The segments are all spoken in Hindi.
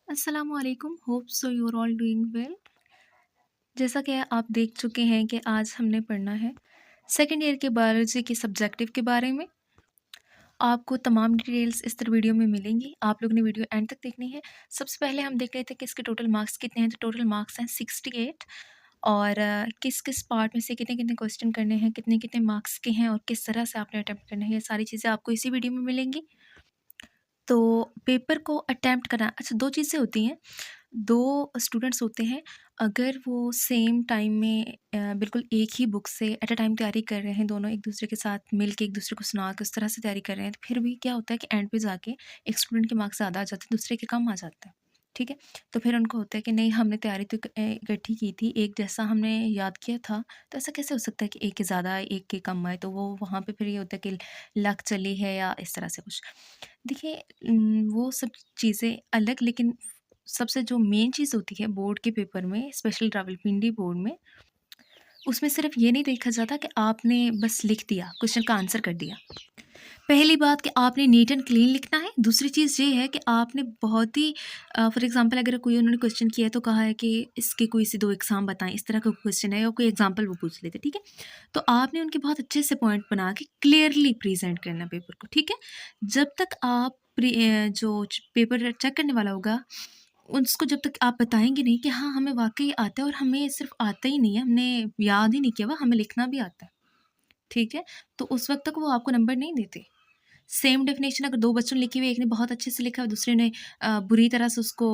असलकुम hope so you are all doing well. जैसा कि आप देख चुके हैं कि आज हमने पढ़ना है सेकेंड ईयर के बायोलॉजी के सब्जेक्टिव के बारे में। आपको तमाम डिटेल्स इस तरह वीडियो में मिलेंगी, आप लोग ने वीडियो एंड तक देखनी है। सबसे पहले हम देख रहे थे कि इसके टोटल मार्क्स कितने हैं। तो टोटल मार्क्स हैं 68 और किस किस पार्ट में से कितने कितने क्वेश्चन करने हैं, कितने कितने मार्क्स के हैं और किस तरह से आपने अटैम्प्ट करना है, ये सारी चीज़ें आपको इसी वीडियो में मिलेंगी। तो पेपर को अटेम्प्ट करना, अच्छा 2 चीज़ें होती हैं, 2 स्टूडेंट्स होते हैं, अगर वो सेम टाइम में बिल्कुल एक ही बुक से एट अ टाइम तैयारी कर रहे हैं, दोनों एक-दूसरे के साथ मिल के एक-दूसरे को सुना के उस तरह से तैयारी कर रहे हैं, तो फिर भी क्या होता है कि एंड पे जाके एक स्टूडेंट के मार्क्स ज़्यादा आ जाते हैं, दूसरे के कम आ जाते हैं, ठीक है? तो फिर उनको होता है कि नहीं, हमने तैयारी तो इकट्ठी की थी, एक जैसा हमने याद किया था, तो ऐसा कैसे हो सकता है कि एक के ज़्यादा आए, एक के कम आए? तो वो वहाँ पे फिर ये होता है कि लक चली है या इस तरह से कुछ। देखिए वो सब चीज़ें अलग, लेकिन सबसे जो मेन चीज़ होती है बोर्ड के पेपर में, स्पेशली रावलपिंडी बोर्ड में, उसमें सिर्फ ये नहीं देखा जाता कि आपने बस लिख दिया, क्वेश्चन का आंसर कर दिया। पहली बात कि आपने नीट एंड क्लीन लिखना है। दूसरी चीज़ ये है कि आपने बहुत ही फॉर एग्जांपल अगर कोई उन्होंने क्वेश्चन किया है तो कहा है कि इसके कोई से 2 एग्ज़ाम बताएँ, इस तरह का क्वेश्चन है, या कोई एग्जांपल वो पूछ लेते, ठीक है? तो आपने उनके बहुत अच्छे से पॉइंट बना के क्लियरली प्रेज़ेंट करना है पेपर को, ठीक है? जब तक आप जो पेपर चेक करने वाला होगा, उसको जब तक आप बताएँगे नहीं कि हाँ, हमें वाक़ई आता है और हमें सिर्फ़ आता ही नहीं है, हमने याद ही नहीं किया हुआ, हमें लिखना भी आता है, ठीक है? तो उस वक़्त तक वो आपको नंबर नहीं देते। सेम डेफ़िनेशन अगर 2 बच्चों ने लिखी हुई है, एक ने बहुत अच्छे से लिखा है, दूसरे ने बुरी तरह से उसको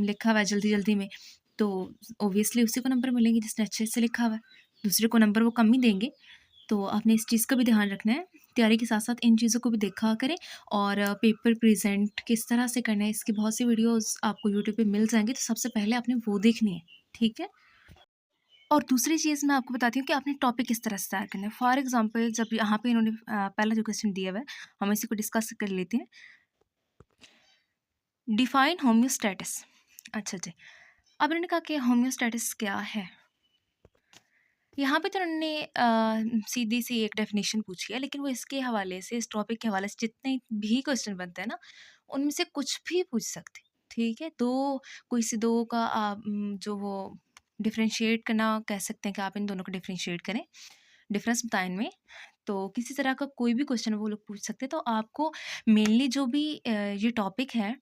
लिखा हुआ है जल्दी-जल्दी में, तो ऑब्वियसली उसी को नंबर मिलेंगे जिसने अच्छे से लिखा हुआ है। दूसरे को नंबर वो कम ही देंगे। तो आपने इस चीज़ का भी ध्यान रखना है। तैयारी के साथ-साथ इन चीज़ों को भी देखा करें और पेपर प्रेज़ेंट किस तरह से करना है, इसकी बहुत सी वीडियोज़ आपको यूट्यूब पे मिल जाएँगी, तो सबसे पहले आपने वो देखनी है, ठीक है? और दूसरी चीज़ मैं आपको बताती हूँ कि आपने टॉपिक किस तरह से तैयार करना है। फॉर एग्ज़ाम्पल जब यहाँ पे इन्होंने पहला जो क्वेश्चन दिया हुआ है, हम इसी को डिस्कस कर लेते हैं। डिफाइन होम्योस्टैटिस। अच्छा जी। अब इन्होंने कहा कि होम्योस्टैटिस क्या है? यहाँ पे तो उन्होंने सीधी-सी एक डेफ़िनेशन पूछी है, लेकिन वो इसके हवाले से, इस टॉपिक के हवाले से जितने भी क्वेश्चन बनते हैं ना, उनमें से कुछ भी पूछ सकते हैं, ठीक है? 2 कोई से 2 का जो वो डिफ़रेंशिएट करना कह सकते हैं कि आप इन दोनों को डिफ़रेंशिएट करें, डिफ़रेंस बताएँ इनमें। तो किसी तरह का कोई भी क्वेश्चन वो लोग पूछ सकते हैं, तो आपको मेनली जो भी ये टॉपिक है,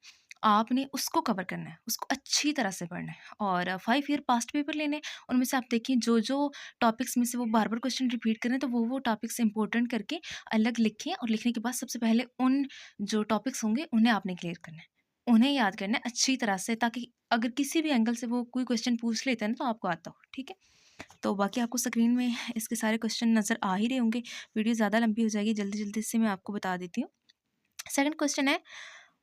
आपने उसको कवर करना है, उसको अच्छी तरह से पढ़ना है और 5 ईयर पास्ट पेपर लेने हैं, उनमें से आप देखिए जो-जो टॉपिक्स में से वो बार-बार क्वेश्चन रिपीट कर रहे हैं, तो वो टॉपिक्स इम्पोर्टेंट करके अलग लिखें और लिखने के बाद सबसे पहले उन जो टॉपिक्स होंगे, उन्हें आपने क्लियर करना है। उन्हें याद करना है अच्छी तरह से, ताकि अगर किसी भी एंगल से वो कोई क्वेश्चन पूछ लेते हैं ना, तो आपको आता हो, ठीक है? तो बाकी आपको स्क्रीन में इसके सारे क्वेश्चन नज़र आ ही रहे होंगे। वीडियो ज़्यादा लंबी हो जाएगी, जल्दी-जल्दी से मैं आपको बता देती हूँ। सेकंड क्वेश्चन है,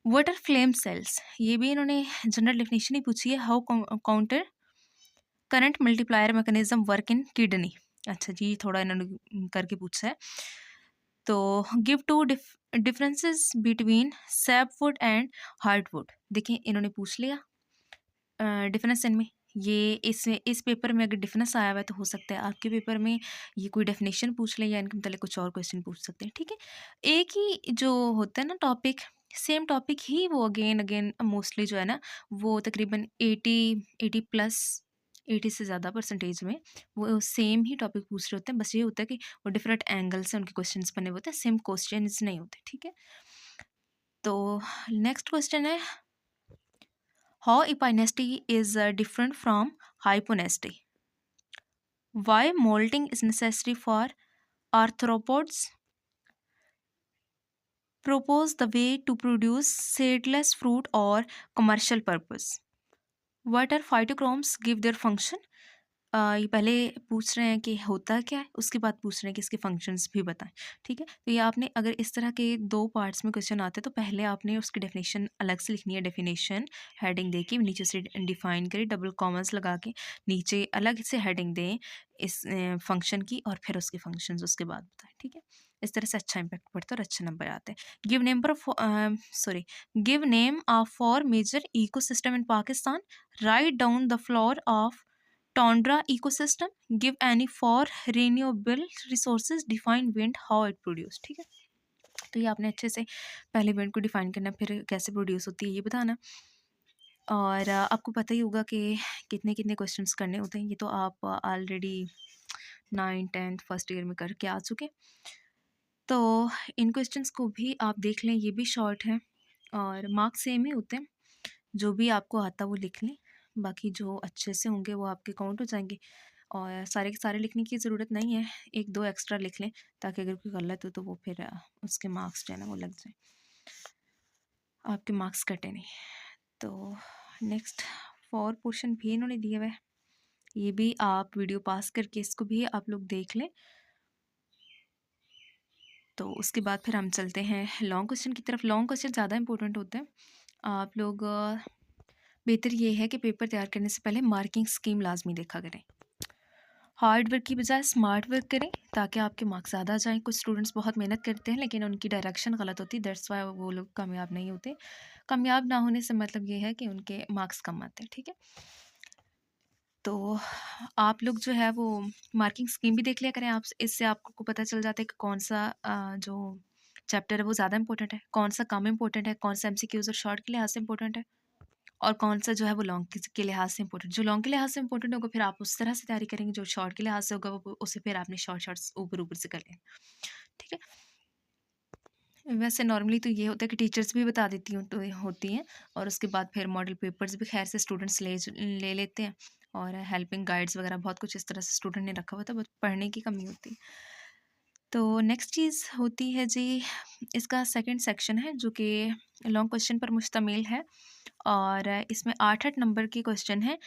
व्हाट आर फ्लेम सेल्स? ये भी इन्होंने जनरल डेफिनेशन ही पूछी है। How counter current multiplier mechanism work in kidney. अच्छा जी, थोड़ा इन्होंने करके पूछा है। तो give two differences between sapwood and hardwood. देखिए इन्होंने पूछ लिया डिफरेंस इनमें। ये इस पेपर में अगर डिफरेंस आया हुआ है, तो हो सकता है आपके पेपर में ये कोई डेफिनेशन पूछ ले या इनके मतलब कुछ और क्वेश्चन पूछ सकते हैं, ठीक है? एक ही जो होता है ना टॉपिक, सेम टॉपिक ही वो अगेन अगेन मोस्टली जो है ना, वो तकरीबन 80 प्लस 80 से ज़्यादा परसेंटेज में वो सेम ही टॉपिक पूछ रहे होते हैं। बस ये होता है कि वो डिफरेंट एंगल से उनके क्वेश्चंस बने हुए होते हैं, सेम क्वेश्चंस नहीं होते, ठीक है? तो नेक्स्ट क्वेश्चन है, how epinesty is different from hyponesty. Why molting is necessary for arthropods? Propose the way to produce seedless fruit or commercial purpose. What are phytochromes? Give their function. ये पहले पूछ रहे हैं कि होता क्या है, उसके बाद पूछ रहे हैं कि इसके फंक्शंस भी बताएं, ठीक है? तो ये आपने अगर इस तरह के 2 पार्ट्स में क्वेश्चन आते हैं, तो पहले आपने उसकी डेफिनेशन अलग से लिखनी है। डेफिनेशन हेडिंग दे के नीचे से डिफाइन करें, डबल कॉमास लगा के नीचे अलग से हेडिंग दें इस फंक्शन की, और फिर उसके फंक्शंस उसके बाद बताएं, ठीक है? इस तरह से अच्छा इम्पैक्ट पड़ता है और अच्छे नंबर आते हैं। Give name of 4 major ecosystem in Pakistan. Write down the flora of Tundra ecosystem. Give any 4 renewable resources. Define wind, how it produce. ठीक है? तो ये आपने अच्छे से पहले विंड को डिफाइन करना, फिर कैसे प्रोड्यूस होती है ये बताना। और आपको पता ही होगा कि कितने-कितने क्वेश्चंस करने होते हैं। ये तो आप already 9th 10th first year में करके आ चुके। तो इन क्वेश्चंस को भी आप देख लें, ये भी शॉर्ट हैं और मार्क्स सेम ही होते हैं। जो भी आपको आता वो लिख लें, बाकी जो अच्छे से होंगे वो आपके काउंट हो जाएँगे और सारे के सारे लिखने की ज़रूरत नहीं है, 1-2 एक्स्ट्रा लिख लें ताकि अगर कोई गलत हो तो वो फिर उसके मार्क्स जो है ना वो लग जाएँ, आपके मार्क्स कटे नहीं। तो नेक्स्ट 4 पोर्शन भी इन्होंने दिया हुआ है, ये भी आप वीडियो पास करके इसको भी आप लोग देख लें। तो उसके बाद फिर हम चलते हैं लॉन्ग क्वेश्चन की तरफ। लॉन्ग क्वेश्चन ज़्यादा इंपॉर्टेंट होते हैं। आप लोग बेहतर ये है कि पेपर तैयार करने से पहले मार्किंग स्कीम लाजमी देखा करें। हार्ड वर्क की बजाय स्मार्ट वर्क करें ताकि आपके मार्क्स ज़्यादा आ जाएँ। कुछ स्टूडेंट्स बहुत मेहनत करते हैं लेकिन उनकी डायरेक्शन गलत होती है, दैट्स व्हाई वो लोग कामयाब नहीं होते। कामयाब ना होने से मतलब ये है कि उनके मार्क्स कम आते हैं, ठीक है? तो आप लोग जो है वो मार्किंग स्कीम भी देख लिया करें। आप इससे आपको पता चल जाता है कि कौन-सा जो चैप्टर है वो ज़्यादा इंपॉर्टेंट है, कौन-सा कम इंपॉर्टेंट है, कौन-सा एमसीक्यूज़ और शॉर्ट के लिहाज से इंपॉर्टेंट है और कौन-सा जो है वो लॉन्ग के लिहाज से इंपॉर्टेंट। जो लॉन्ग के लिहाज से इंपॉर्टेंट होगा फिर आप उस तरह से तैयारी करेंगे, जो शॉर्ट के लिहाज से होगा वो उसे फिर आपने शॉर्ट्स ऊपर-ऊपर से कर लेना, ठीक है? वैसे नॉर्मली तो ये होता है कि टीचर्स भी बता देती होती हैं और उसके बाद फिर मॉडल पेपर्स भी खैर से स्टूडेंट्स ले लेते हैं और हेल्पिंग गाइड्स वगैरह बहुत कुछ इस तरह से स्टूडेंट ने रखा हुआ था, बस पढ़ने की कमी होती है। तो नेक्स्ट चीज़ होती है जी, इसका सेकंड सेक्शन है जो कि लॉन्ग क्वेश्चन पर मुश्तमिल है और इसमें 8-8 नंबर के क्वेश्चन हैं।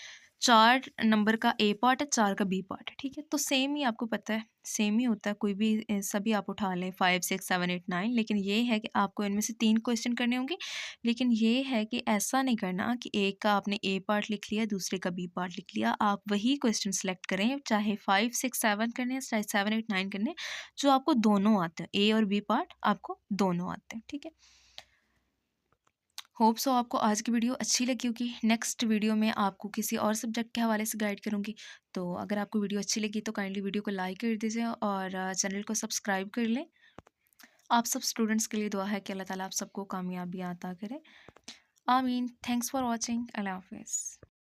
4 नंबर का ए पार्ट है, 4 का बी पार्ट है, ठीक है? तो सेम ही आपको पता है, सेम ही होता है, कोई भी सभी आप उठा लें 5, 6, 7, 8, 9, लेकिन ये है कि आपको इनमें से 3 क्वेश्चन करने होंगे। लेकिन ये है कि ऐसा नहीं करना कि एक का आपने ए पार्ट लिख लिया, दूसरे का बी पार्ट लिख लिया। आप वही क्वेश्चन सेलेक्ट करें, चाहे 5, 6, 7 करने हैं, चाहे 7, 8, 9 करने हैं, जो आपको दोनों आते हैं। ए और बी पार्ट आपको दोनों आते हैं, ठीक है? होप सो आपको आज की वीडियो अच्छी लगी होगी। नेक्स्ट वीडियो में आपको किसी और सब्जेक्ट के हवाले से गाइड करूँगी। तो अगर आपको वीडियो अच्छी लगी तो काइंडली वीडियो को लाइक कर दीजिए और चैनल को सब्सक्राइब कर लें। आप सब स्टूडेंट्स के लिए दुआ है कि अल्लाह ताला आप सबको कामयाबी अता करे। आमीन। Thanks for watching. अल्लाह हाफ़िज़।